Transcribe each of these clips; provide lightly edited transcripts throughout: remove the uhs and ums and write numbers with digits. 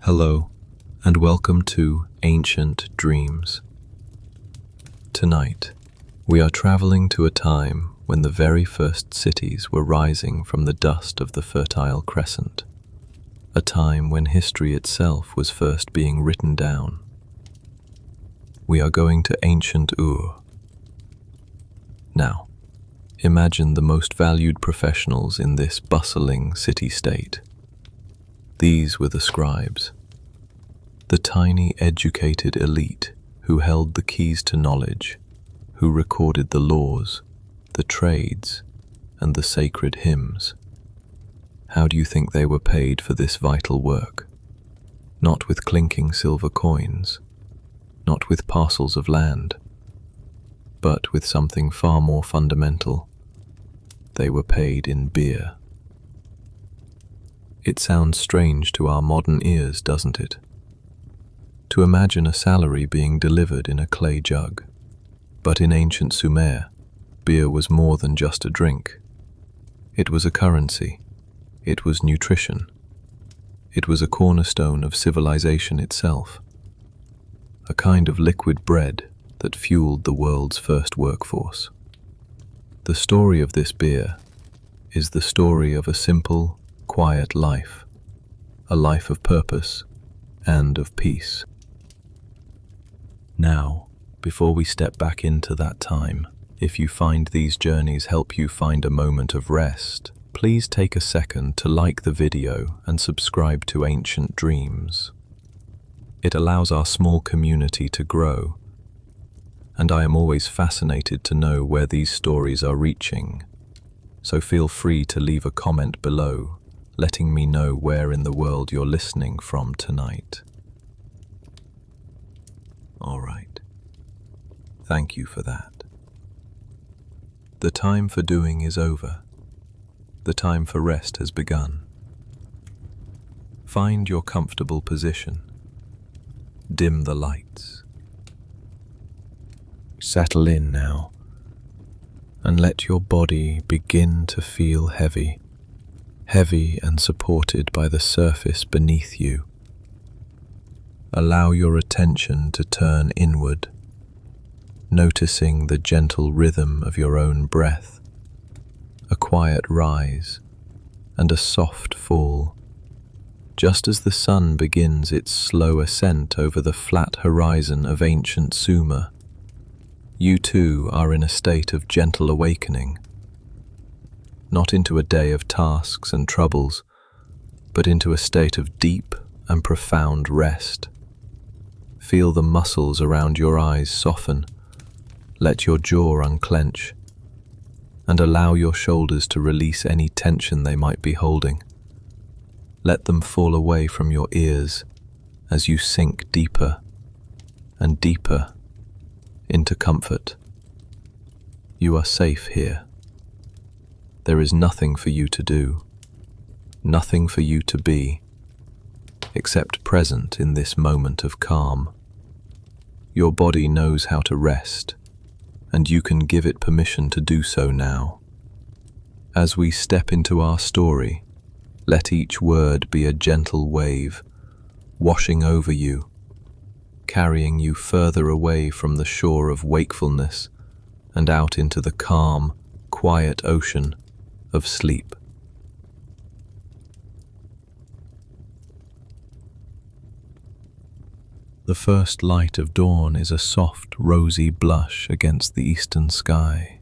Hello, and welcome to Ancient Dreams. Tonight, we are traveling to a time when the very first cities were rising from the dust of the Fertile Crescent, a time when history itself was first being written down. We are going to ancient Ur. Now, imagine the most valued professionals in this bustling city-state. These were the scribes, the tiny educated elite who held the keys to knowledge, who recorded the laws, the trades, and the sacred hymns. How do you think they were paid for this vital work? Not with clinking silver coins, not with parcels of land, but with something far more fundamental. They were paid in beer. It sounds strange to our modern ears, doesn't it? To imagine a salary being delivered in a clay jug. But in ancient Sumer, beer was more than just a drink. It was a currency. It was nutrition. It was a cornerstone of civilization itself. A kind of liquid bread that fueled the world's first workforce. The story of this beer is the story of a simple, quiet life, a life of purpose and of peace. Now, before we step back into that time, if you find these journeys help you find a moment of rest, please take a second to like the video and subscribe to Ancient Dreams. It allows our small community to grow, and I am always fascinated to know where these stories are reaching. So feel free to leave a comment below, letting me know where in the world you're listening from tonight. All right. Thank you for that. The time for doing is over. The time for rest has begun. Find your comfortable position. Dim the lights. Settle in now, and let your body begin to feel heavy, heavy and supported by the surface beneath you. Allow your attention to turn inward, noticing the gentle rhythm of your own breath, a quiet rise and a soft fall, just as the sun begins its slow ascent over the flat horizon of ancient Sumer. You too are in a state of gentle awakening, not into a day of tasks and troubles, but into a state of deep and profound rest. Feel the muscles around your eyes soften, let your jaw unclench, and allow your shoulders to release any tension they might be holding. Let them fall away from your ears as you sink deeper and deeper into comfort. You are safe here. There is nothing for you to do, nothing for you to be, except present in this moment of calm. Your body knows how to rest, and you can give it permission to do so now. As we step into our story, let each word be a gentle wave, washing over you, carrying you further away from the shore of wakefulness and out into the calm, quiet ocean of sleep. The first light of dawn is a soft, rosy blush against the eastern sky,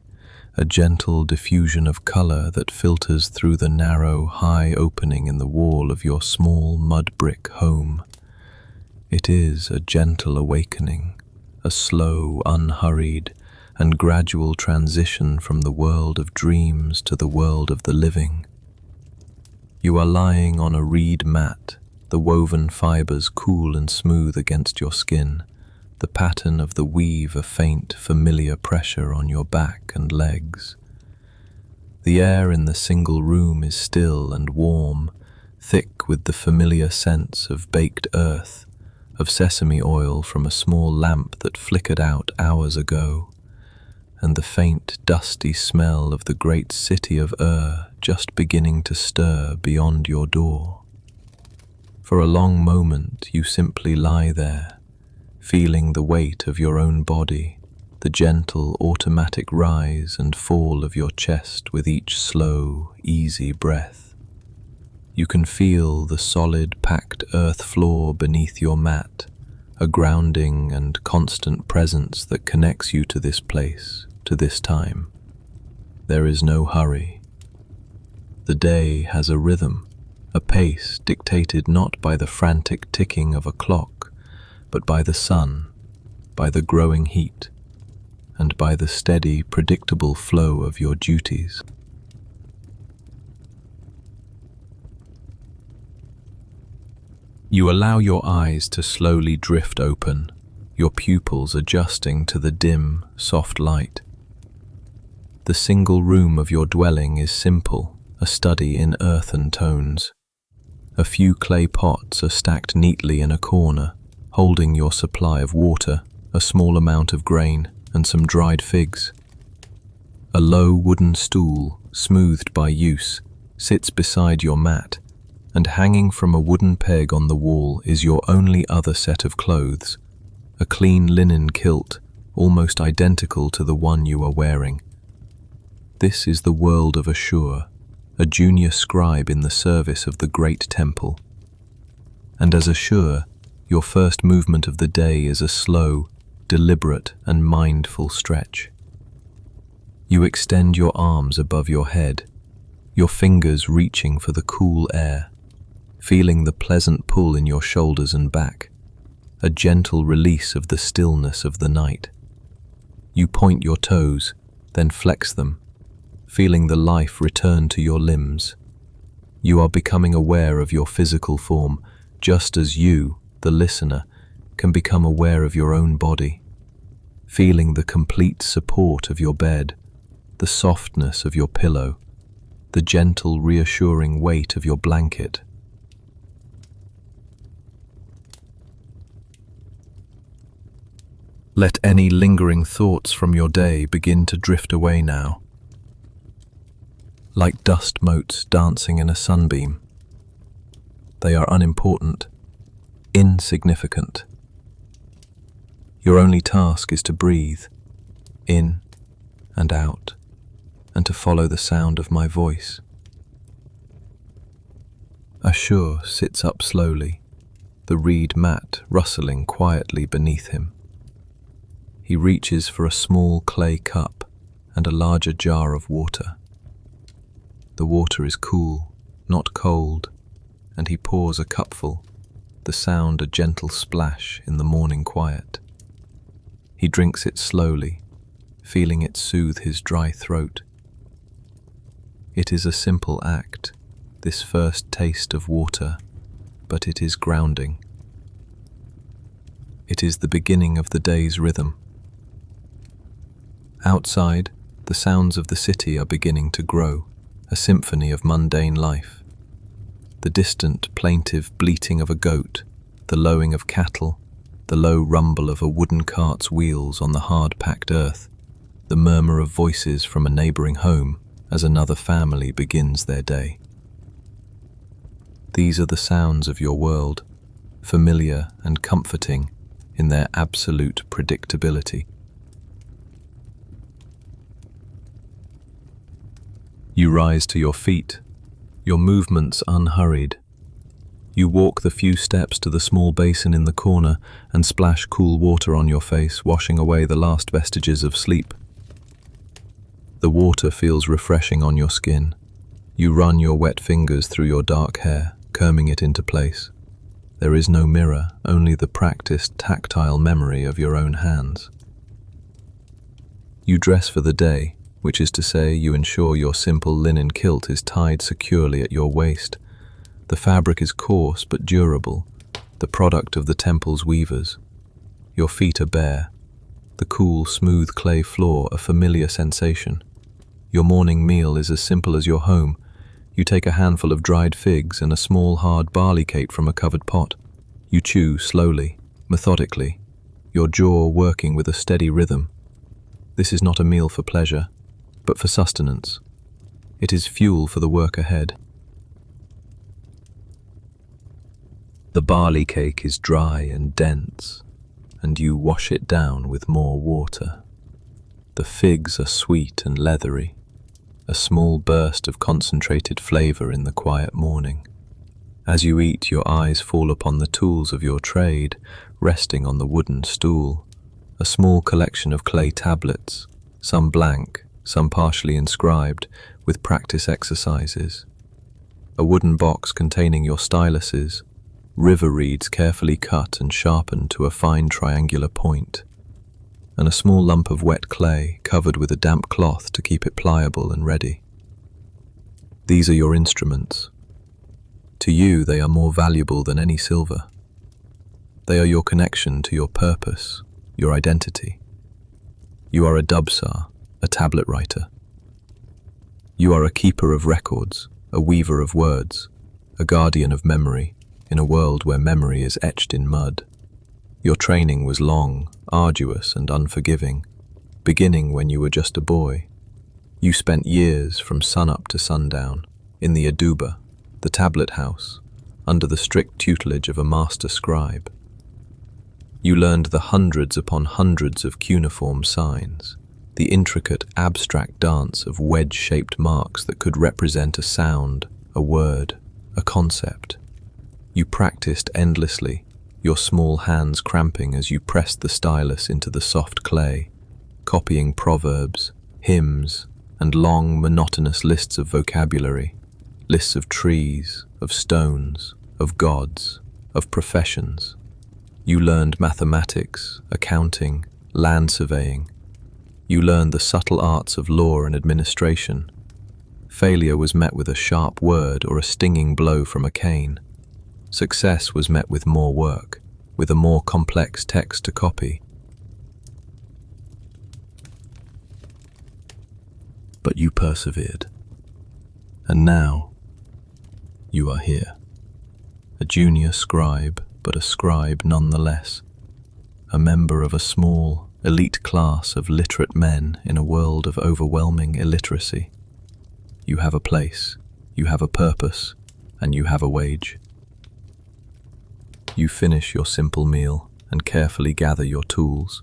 a gentle diffusion of color that filters through the narrow, high opening in the wall of your small mud-brick home. It is a gentle awakening, a slow, unhurried, and gradual transition from the world of dreams to the world of the living. You are lying on a reed mat, the woven fibers cool and smooth against your skin, the pattern of the weave a faint, familiar pressure on your back and legs. The air in the single room is still and warm, thick with the familiar scents of baked earth, of sesame oil from a small lamp that flickered out hours ago, and the faint, dusty smell of the great city of Ur just beginning to stir beyond your door. For a long moment you simply lie there, feeling the weight of your own body, the gentle automatic rise and fall of your chest with each slow, easy breath. You can feel the solid, packed earth floor beneath your mat, a grounding and constant presence that connects you to this place, to this time. There is no hurry. The day has a rhythm, a pace dictated not by the frantic ticking of a clock, but by the sun, by the growing heat, and by the steady, predictable flow of your duties. You allow your eyes to slowly drift open, your pupils adjusting to the dim, soft light. The single room of your dwelling is simple, a study in earthen tones. A few clay pots are stacked neatly in a corner, holding your supply of water, a small amount of grain, and some dried figs. A low wooden stool, smoothed by use, sits beside your mat, and hanging from a wooden peg on the wall is your only other set of clothes, a clean linen kilt, almost identical to the one you are wearing. This is the world of Ashur, a junior scribe in the service of the great temple. And as Ashur, your first movement of the day is a slow, deliberate and mindful stretch. You extend your arms above your head, your fingers reaching for the cool air, feeling the pleasant pull in your shoulders and back, a gentle release of the stillness of the night. You point your toes, then flex them, feeling the life return to your limbs. You are becoming aware of your physical form, just as you, the listener, can become aware of your own body, feeling the complete support of your bed, the softness of your pillow, the gentle, reassuring weight of your blanket. Let any lingering thoughts from your day begin to drift away now, like dust motes dancing in a sunbeam. They are unimportant, insignificant. Your only task is to breathe, in and out, and to follow the sound of my voice. Ashur sits up slowly, the reed mat rustling quietly beneath him. He reaches for a small clay cup and a larger jar of water. The water is cool, not cold, and he pours a cupful, the sound a gentle splash in the morning quiet. He drinks it slowly, feeling it soothe his dry throat. It is a simple act, this first taste of water, but it is grounding. It is the beginning of the day's rhythm. Outside, the sounds of the city are beginning to grow, a symphony of mundane life. The distant, plaintive bleating of a goat, the lowing of cattle, the low rumble of a wooden cart's wheels on the hard-packed earth, the murmur of voices from a neighboring home as another family begins their day. These are the sounds of your world, familiar and comforting in their absolute predictability. You rise to your feet, your movements unhurried. You walk the few steps to the small basin in the corner and splash cool water on your face, washing away the last vestiges of sleep. The water feels refreshing on your skin. You run your wet fingers through your dark hair, combing it into place. There is no mirror, only the practiced, tactile memory of your own hands. You dress for the day, which is to say you ensure your simple linen kilt is tied securely at your waist. The fabric is coarse but durable, the product of the temple's weavers. Your feet are bare, the cool, smooth clay floor a familiar sensation. Your morning meal is as simple as your home. You take a handful of dried figs and a small hard barley cake from a covered pot. You chew slowly, methodically, your jaw working with a steady rhythm. This is not a meal for pleasure, but for sustenance. It is fuel for the work ahead. The barley cake is dry and dense, and you wash it down with more water. The figs are sweet and leathery, a small burst of concentrated flavor in the quiet morning. As you eat, your eyes fall upon the tools of your trade, resting on the wooden stool, a small collection of clay tablets, some blank, some partially inscribed, with practice exercises. A wooden box containing your styluses, river reeds carefully cut and sharpened to a fine triangular point, and a small lump of wet clay covered with a damp cloth to keep it pliable and ready. These are your instruments. To you, they are more valuable than any silver. They are your connection to your purpose, your identity. You are a dubsar, a tablet writer. You are a keeper of records, a weaver of words, a guardian of memory, in a world where memory is etched in mud. Your training was long, arduous, and unforgiving, beginning when you were just a boy. You spent years from sunup to sundown, in the aduba, the tablet house, under the strict tutelage of a master scribe. You learned the hundreds upon hundreds of cuneiform signs, the intricate, abstract dance of wedge-shaped marks that could represent a sound, a word, a concept. You practiced endlessly, your small hands cramping as you pressed the stylus into the soft clay, copying proverbs, hymns, and long, monotonous lists of vocabulary, lists of trees, of stones, of gods, of professions. You learned mathematics, accounting, land surveying. You learned the subtle arts of law and administration. Failure was met with a sharp word or a stinging blow from a cane. Success was met with more work, with a more complex text to copy. But you persevered. And now, you are here. A junior scribe, but a scribe nonetheless. A member of a small, elite class of literate men in a world of overwhelming illiteracy. You have a place, you have a purpose, and you have a wage. You finish your simple meal and carefully gather your tools.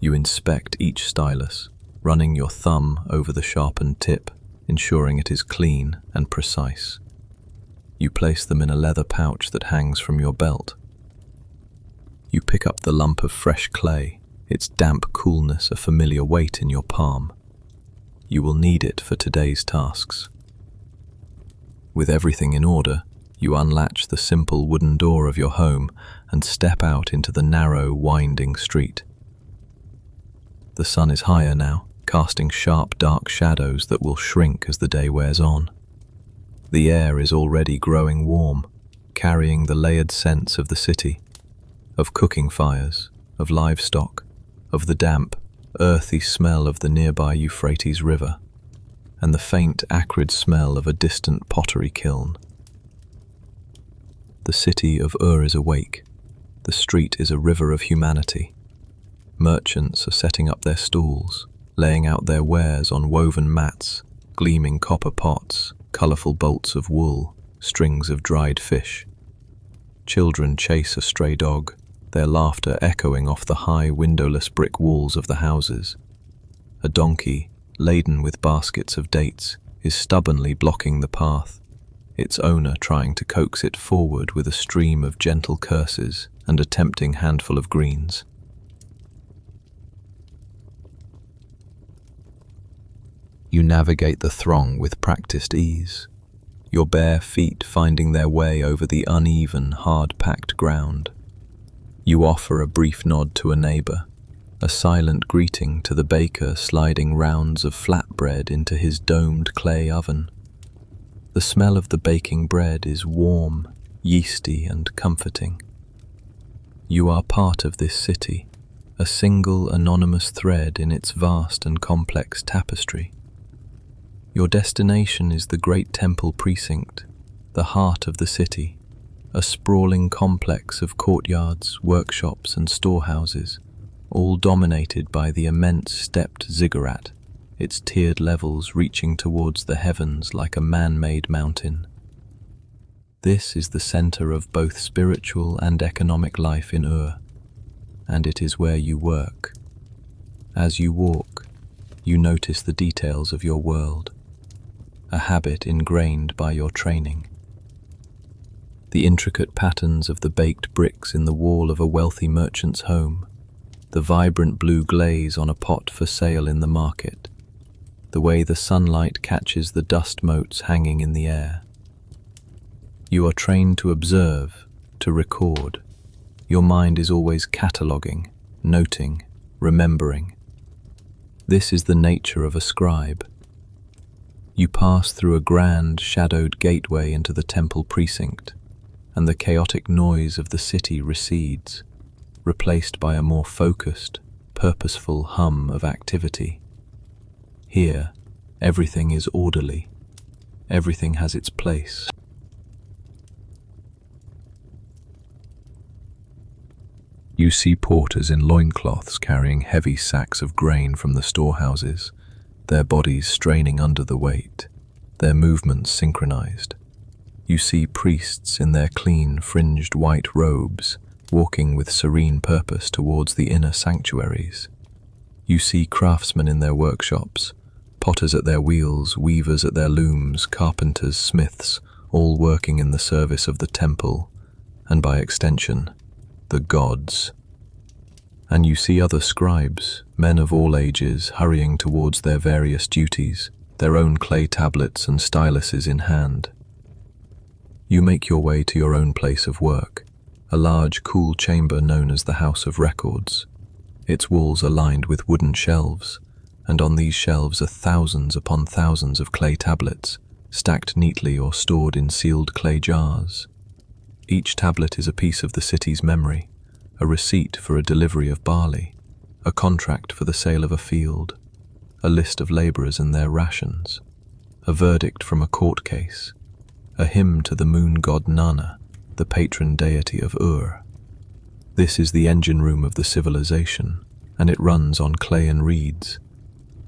You inspect each stylus, running your thumb over the sharpened tip, ensuring it is clean and precise. You place them in a leather pouch that hangs from your belt. You pick up the lump of fresh clay, its damp coolness a familiar weight in your palm. You will need it for today's tasks. With everything in order, you unlatch the simple wooden door of your home and step out into the narrow, winding street. The sun is higher now, casting sharp, dark shadows that will shrink as the day wears on. The air is already growing warm, carrying the layered scents of the city, of cooking fires, of livestock, of the damp, earthy smell of the nearby Euphrates River, and the faint, acrid smell of a distant pottery kiln. The city of Ur is awake. The street is a river of humanity. Merchants are setting up their stalls, laying out their wares on woven mats, gleaming copper pots, colourful bolts of wool, strings of dried fish. Children chase a stray dog, their laughter echoing off the high, windowless brick walls of the houses. A donkey, laden with baskets of dates, is stubbornly blocking the path, its owner trying to coax it forward with a stream of gentle curses and a tempting handful of greens. You navigate the throng with practiced ease, your bare feet finding their way over the uneven, hard-packed ground. You offer a brief nod to a neighbour, a silent greeting to the baker sliding rounds of flatbread into his domed clay oven. The smell of the baking bread is warm, yeasty, and comforting. You are part of this city, a single anonymous thread in its vast and complex tapestry. Your destination is the great temple precinct, the heart of the city, a sprawling complex of courtyards, workshops, and storehouses, all dominated by the immense stepped ziggurat, its tiered levels reaching towards the heavens like a man-made mountain. This is the center of both spiritual and economic life in Ur, and it is where you work. As you walk, you notice the details of your world, a habit ingrained by your training. The intricate patterns of the baked bricks in the wall of a wealthy merchant's home, the vibrant blue glaze on a pot for sale in the market, the way the sunlight catches the dust motes hanging in the air. You are trained to observe, to record. Your mind is always cataloguing, noting, remembering. This is the nature of a scribe. You pass through a grand, shadowed gateway into the temple precinct, and the chaotic noise of the city recedes, replaced by a more focused, purposeful hum of activity. Here, everything is orderly. Everything has its place. You see porters in loincloths carrying heavy sacks of grain from the storehouses, their bodies straining under the weight, their movements synchronized. You see priests in their clean, fringed white robes, walking with serene purpose towards the inner sanctuaries. You see craftsmen in their workshops, potters at their wheels, weavers at their looms, carpenters, smiths, all working in the service of the temple, and by extension, the gods. And you see other scribes, men of all ages, hurrying towards their various duties, their own clay tablets and styluses in hand. You make your way to your own place of work, a large, cool chamber known as the House of Records. Its walls are lined with wooden shelves, and on these shelves are thousands upon thousands of clay tablets, stacked neatly or stored in sealed clay jars. Each tablet is a piece of the city's memory, a receipt for a delivery of barley, a contract for the sale of a field, a list of laborers and their rations, a verdict from a court case, a hymn to the moon god Nana, the patron deity of Ur. This is the engine room of the civilization, and it runs on clay and reeds.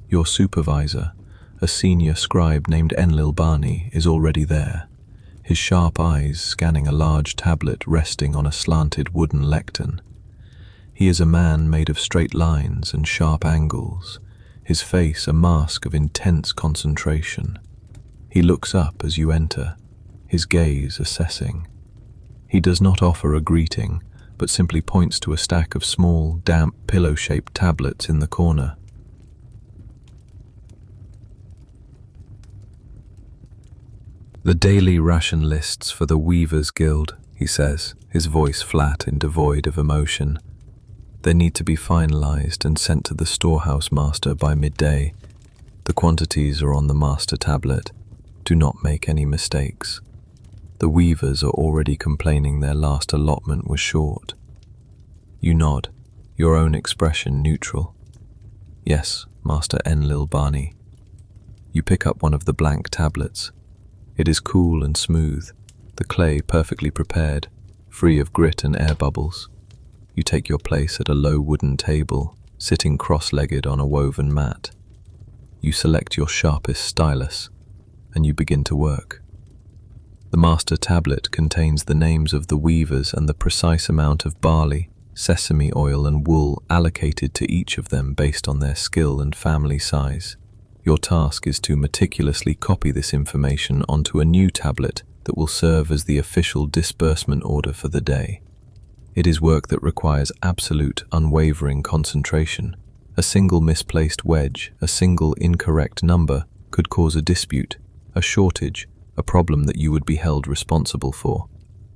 Your supervisor, a senior scribe named Enlil-Bani, is already there, his sharp eyes scanning a large tablet resting on a slanted wooden lectern. He is a man made of straight lines and sharp angles, his face a mask of intense concentration. He looks up as you enter, his gaze assessing. He does not offer a greeting, but simply points to a stack of small, damp, pillow-shaped tablets in the corner. The daily ration lists for the Weavers' Guild, he says, his voice flat and devoid of emotion. They need to be finalized and sent to the storehouse master by midday. The quantities are on the master tablet. Do not make any mistakes. The weavers are already complaining their last allotment was short. You nod, your own expression neutral. Yes, Master Enlil-Bani. You pick up one of the blank tablets. It is cool and smooth, the clay perfectly prepared, free of grit and air bubbles. You take your place at a low wooden table, sitting cross-legged on a woven mat. You select your sharpest stylus, and you begin to work. The master tablet contains the names of the weavers and the precise amount of barley, sesame oil and wool allocated to each of them based on their skill and family size. Your task is to meticulously copy this information onto a new tablet that will serve as the official disbursement order for the day. It is work that requires absolute, unwavering concentration. A single misplaced wedge, a single incorrect number could cause a dispute, a shortage, a problem that you would be held responsible for.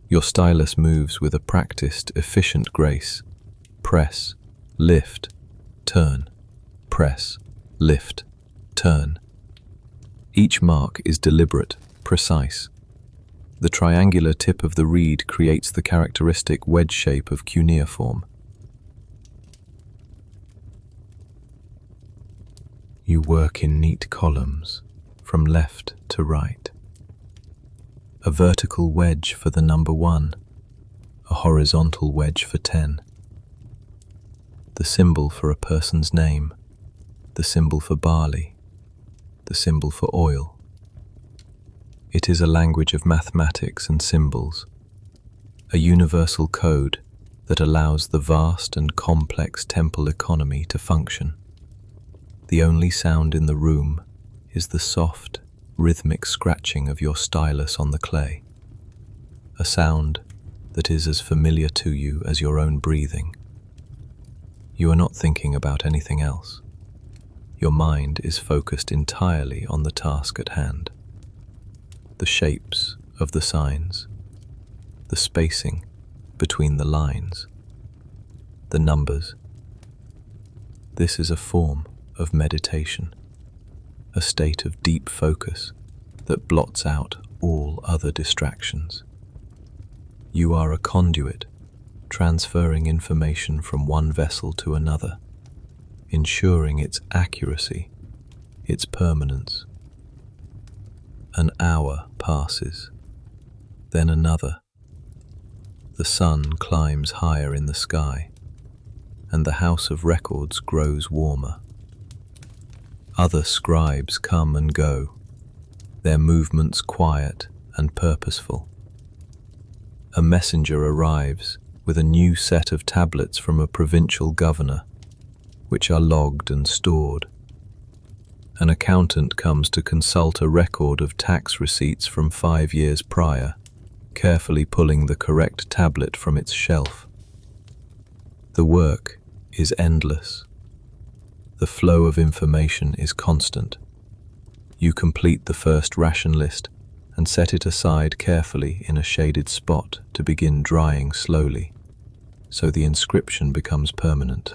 Your stylus moves with a practiced, efficient grace. Press, lift, turn, press, lift, turn. Each mark is deliberate, precise. The triangular tip of the reed creates the characteristic wedge shape of cuneiform. You work in neat columns, from left to right. A vertical wedge for the number 1, a horizontal wedge for 10. The symbol for a person's name, the symbol for barley, the symbol for oil. It is a language of mathematics and symbols, a universal code that allows the vast and complex temple economy to function. The only sound in the room is the soft, rhythmic scratching of your stylus on the clay, a sound that is as familiar to you as your own breathing. You are not thinking about anything else. Your mind is focused entirely on the task at hand. The shapes of the signs, the spacing between the lines, the numbers. This is a form of meditation, a state of deep focus that blots out all other distractions. You are a conduit, transferring information from one vessel to another, ensuring its accuracy, its permanence. An hour passes, then another. The sun climbs higher in the sky, and the house of records grows warmer. Other scribes come and go, their movements quiet and purposeful. A messenger arrives with a new set of tablets from a provincial governor, which are logged and stored. An accountant comes to consult a record of tax receipts from 5 years prior, carefully pulling the correct tablet from its shelf. The work is endless. The flow of information is constant. You complete the first ration list and set it aside carefully in a shaded spot to begin drying slowly, so the inscription becomes permanent.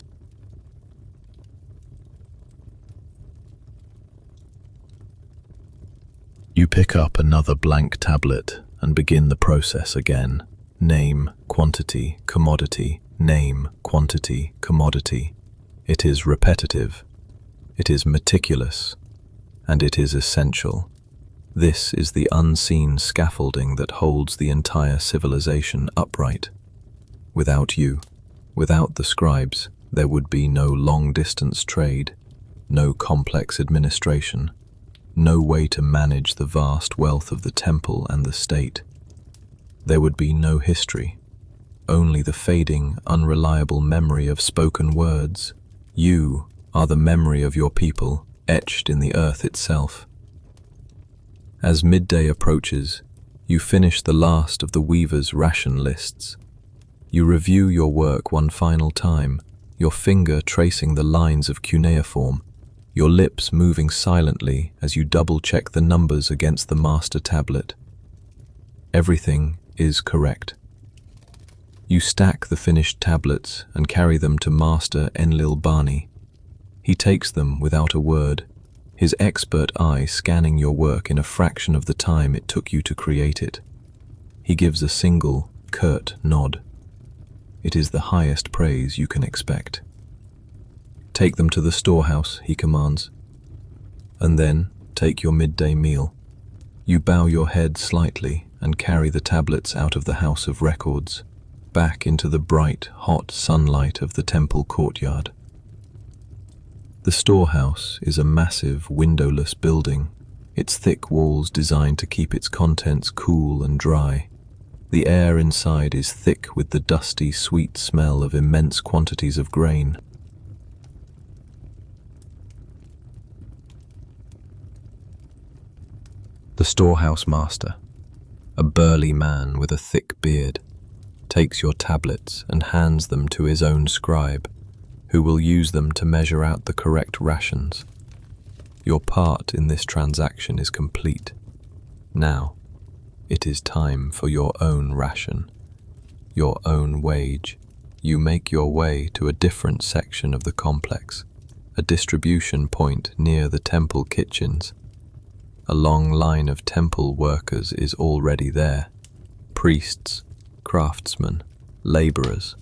You pick up another blank tablet and begin the process again. Name, quantity, commodity, name, quantity, commodity. It is repetitive, it is meticulous, and it is essential. This is the unseen scaffolding that holds the entire civilization upright. Without you, without the scribes, there would be no long-distance trade, no complex administration, no way to manage the vast wealth of the temple and the state. There would be no history, only the fading, unreliable memory of spoken words. You are the memory of your people, etched in the earth itself. As midday approaches, you finish the last of the weaver's ration lists. You review your work one final time, your finger tracing the lines of cuneiform, your lips moving silently as you double-check the numbers against the master tablet. Everything is correct. You stack the finished tablets and carry them to Master Enlil-Bani. He takes them without a word, his expert eye scanning your work in a fraction of the time it took you to create it. He gives a single, curt nod. It is the highest praise you can expect. Take them to the storehouse, he commands, and then take your midday meal. You bow your head slightly and carry the tablets out of the house of records, back into the bright, hot sunlight of the temple courtyard. The storehouse is a massive, windowless building, its thick walls designed to keep its contents cool and dry. The air inside is thick with the dusty, sweet smell of immense quantities of grain. The storehouse master, a burly man with a thick beard, takes your tablets and hands them to his own scribe, who will use them to measure out the correct rations. Your part in this transaction is complete. Now, it is time for your own ration, your own wage. You make your way to a different section of the complex, a distribution point near the temple kitchens. A long line of temple workers is already there, priests, craftsmen, laborers,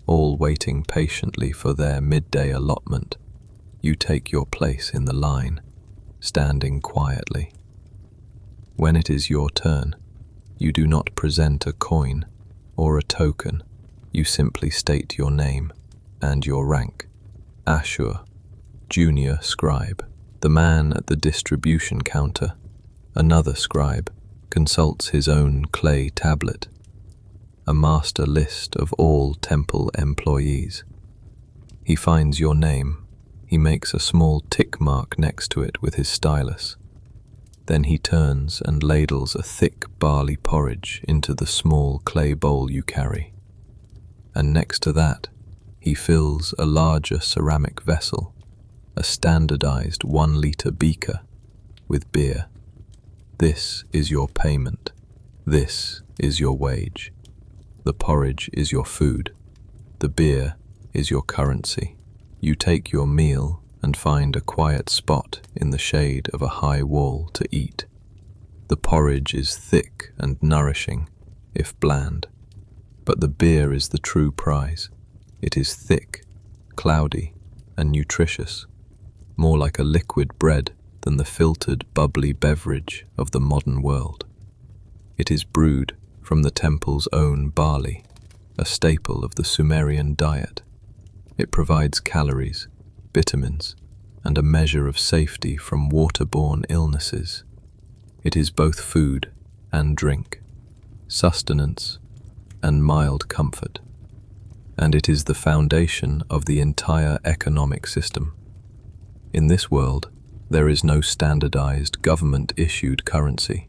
all waiting patiently for their midday allotment. You take your place in the line, standing quietly. When it is your turn, you do not present a coin or a token. You simply state your name and your rank. Ashur, junior scribe. The man at the distribution counter, another scribe, consults his own clay tablet, a master list of all temple employees. He finds your name. He makes a small tick mark next to it with his stylus. Then he turns and ladles a thick barley porridge into the small clay bowl you carry. And next to that, he fills a larger ceramic vessel, a standardized 1-liter beaker, with beer. This is your payment. This is your wage. The porridge is your food. The beer is your currency. You take your meal and find a quiet spot in the shade of a high wall to eat. The porridge is thick and nourishing, if bland. But the beer is the true prize. It is thick, cloudy, and nutritious, more like a liquid bread than the filtered, bubbly beverage of the modern world. It is brewed from the temple's own barley, a staple of the Sumerian diet. It provides calories, vitamins, and a measure of safety from waterborne illnesses. It is both food and drink, sustenance and mild comfort. And it is the foundation of the entire economic system. In this world, there is no standardized government-issued currency.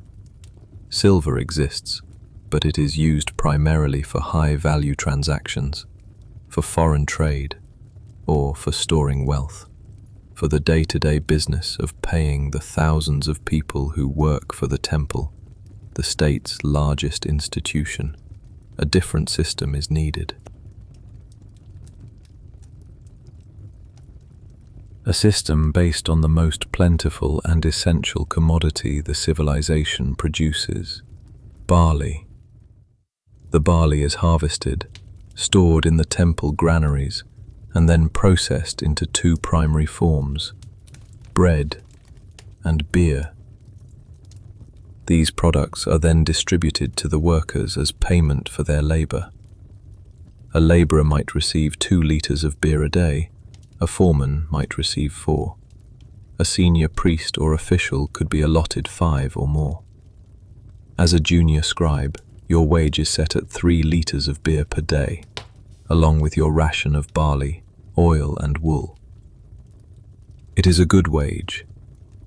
Silver exists, but it is used primarily for high-value transactions, for foreign trade, or for storing wealth, for the day-to-day business of paying the thousands of people who work for the temple, the state's largest institution. A different system is needed. A system based on the most plentiful and essential commodity the civilization produces, barley. The barley is harvested, stored in the temple granaries, and then processed into 2 primary forms, bread and beer. These products are then distributed to the workers as payment for their labor. A laborer might receive 2 liters of beer a day. A foreman might receive 4. A senior priest or official could be allotted 5 or more. As a junior scribe, your wage is set at 3 liters of beer per day, along with your ration of barley, oil, and wool. It is a good wage,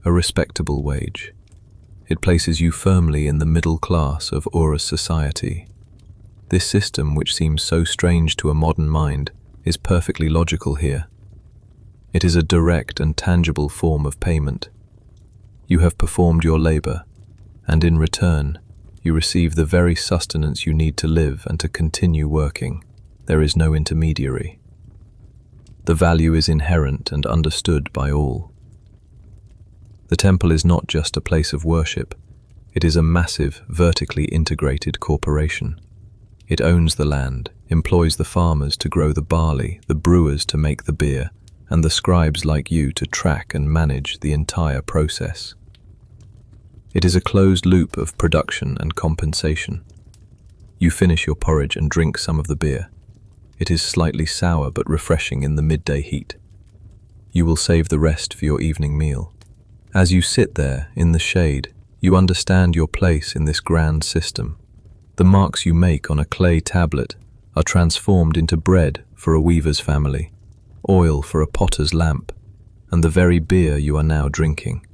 a respectable wage. It places you firmly in the middle class of Ura's society. This system, which seems so strange to a modern mind, is perfectly logical here. It is a direct and tangible form of payment. You have performed your labor, and in return, you receive the very sustenance you need to live and to continue working. There is no intermediary. The value is inherent and understood by all. The temple is not just a place of worship. It is a massive, vertically integrated corporation. It owns the land, employs the farmers to grow the barley, the brewers to make the beer, and the scribes like you to track and manage the entire process. It is a closed loop of production and compensation. You finish your porridge and drink some of the beer. It is slightly sour but refreshing in the midday heat. You will save the rest for your evening meal. As you sit there in the shade, you understand your place in this grand system. The marks you make on a clay tablet are transformed into bread for a weaver's family, oil for a potter's lamp, and the very beer you are now drinking.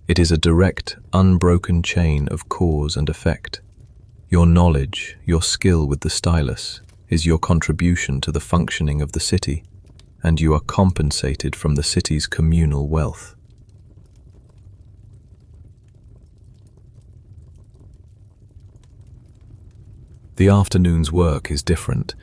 It is a direct, unbroken chain of cause and effect. Your knowledge, your skill with the stylus, is your contribution to the functioning of the city, and you are compensated from the city's communal wealth. The afternoon's work is different.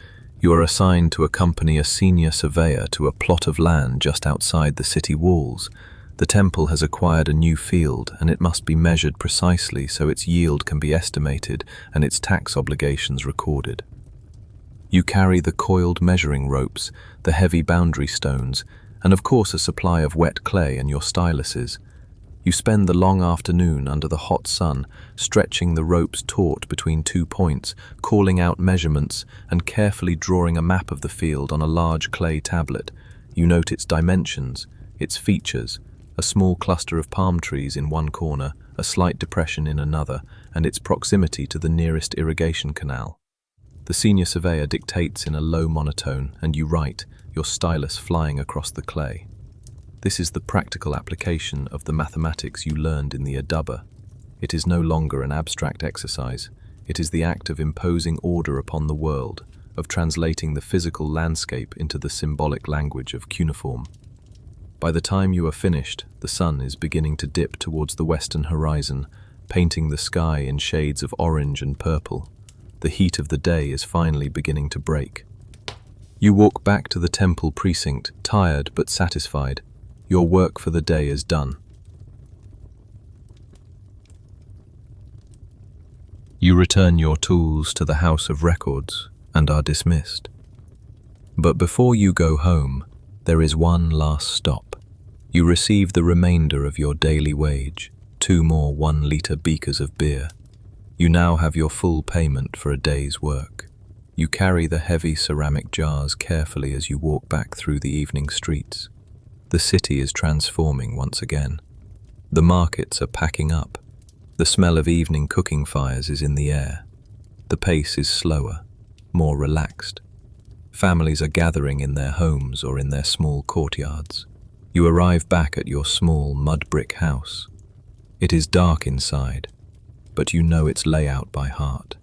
You are assigned to accompany a senior surveyor to a plot of land just outside the city walls. The temple has acquired a new field, and it must be measured precisely so its yield can be estimated and its tax obligations recorded. You carry the coiled measuring ropes, the heavy boundary stones, and of course a supply of wet clay and your styluses. You spend the long afternoon under the hot sun, stretching the ropes taut between 2 points, calling out measurements, and carefully drawing a map of the field on a large clay tablet. You note its dimensions, its features, A small cluster of palm trees in one corner, a slight depression in another, and its proximity to the nearest irrigation canal. The senior surveyor dictates in a low monotone, and you write, your stylus flying across the clay. This is the practical application of the mathematics you learned in the Adaba. It is no longer an abstract exercise. It is the act of imposing order upon the world, of translating the physical landscape into the symbolic language of cuneiform. By the time you are finished, the sun is beginning to dip towards the western horizon, painting the sky in shades of orange and purple. The heat of the day is finally beginning to break. You walk back to the temple precinct, tired but satisfied. Your work for the day is done. You return your tools to the House of Records and are dismissed. But before you go home, there is one last stop. You receive the remainder of your daily wage, 2 more 1-liter beakers of beer. You now have your full payment for a day's work. You carry the heavy ceramic jars carefully as you walk back through the evening streets. The city is transforming once again. The markets are packing up. The smell of evening cooking fires is in the air. The pace is slower, more relaxed. Families are gathering in their homes or in their small courtyards. You arrive back at your small mud brick house. It is dark inside, but you know its layout by heart.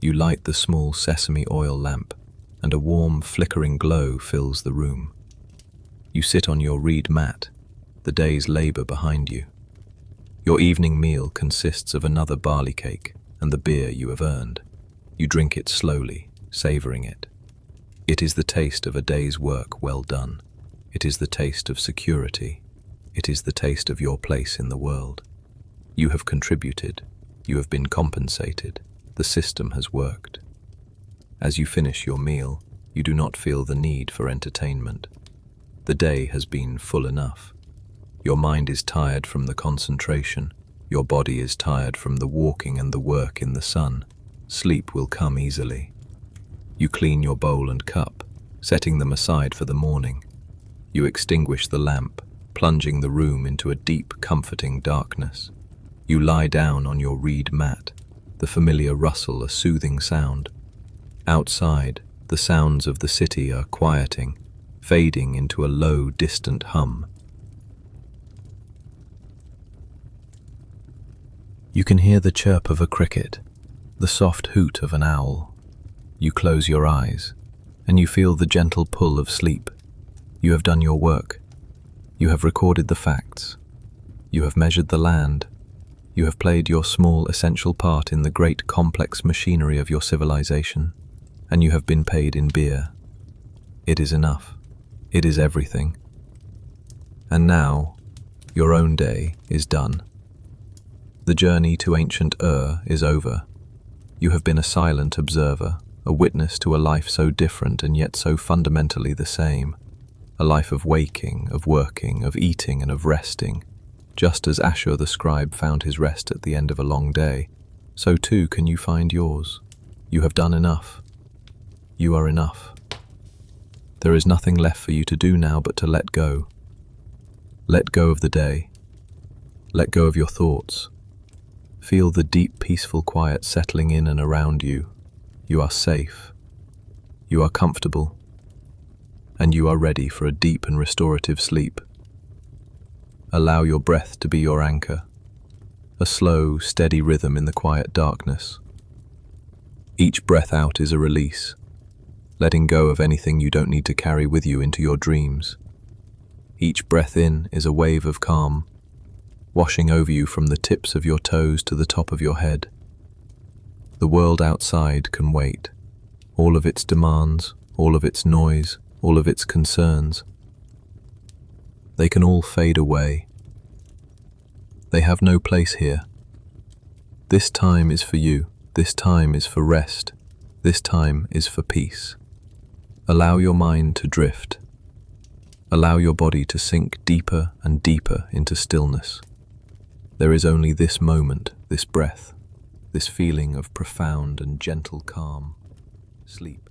You light the small sesame oil lamp, and a warm, flickering glow fills the room. You sit on your reed mat, the day's labor behind you. Your evening meal consists of another barley cake and the beer you have earned. You drink it slowly, savoring it. It is the taste of a day's work well done. It is the taste of security. It is the taste of your place in the world. You have contributed. You have been compensated. The system has worked. As you finish your meal, you do not feel the need for entertainment. The day has been full enough. Your mind is tired from the concentration. Your body is tired from the walking and the work in the sun. Sleep will come easily. You clean your bowl and cup, setting them aside for the morning. You extinguish the lamp, plunging the room into a deep, comforting darkness. You lie down on your reed mat, the familiar rustle a soothing sound. Outside, the sounds of the city are quieting, fading into a low, distant hum. You can hear the chirp of a cricket, the soft hoot of an owl. You close your eyes, and you feel the gentle pull of sleep. You have done your work. You have recorded the facts. You have measured the land. You have played your small, essential part in the great, complex machinery of your civilization, and you have been paid in beer. It is enough. It is everything. And now, your own day is done. The journey to ancient is over. You have been a silent observer, a witness to a life so different and yet so fundamentally the same. A life of waking, of working, of eating and of resting. Just as Ashur the scribe found his rest at the end of a long day, so too can you find yours. You have done enough. You are enough. There is nothing left for you to do now but to let go. Let go of the day. Let go of your thoughts. Feel the deep, peaceful quiet settling in and around you. You are safe. You are comfortable. And you are ready for a deep and restorative sleep. Allow your breath to be your anchor, a slow, steady rhythm in the quiet darkness. Each breath out is a release, letting go of anything you don't need to carry with you into your dreams. Each breath in is a wave of calm, washing over you from the tips of your toes to the top of your head. The world outside can wait, all of its demands, all of its noise, all of its concerns. They can all fade away. They have no place here. This time is for you. This time is for rest. This time is for peace. Allow your mind to drift. Allow your body to sink deeper and deeper into stillness. There is only this moment, this breath, this feeling of profound and gentle calm. Sleep.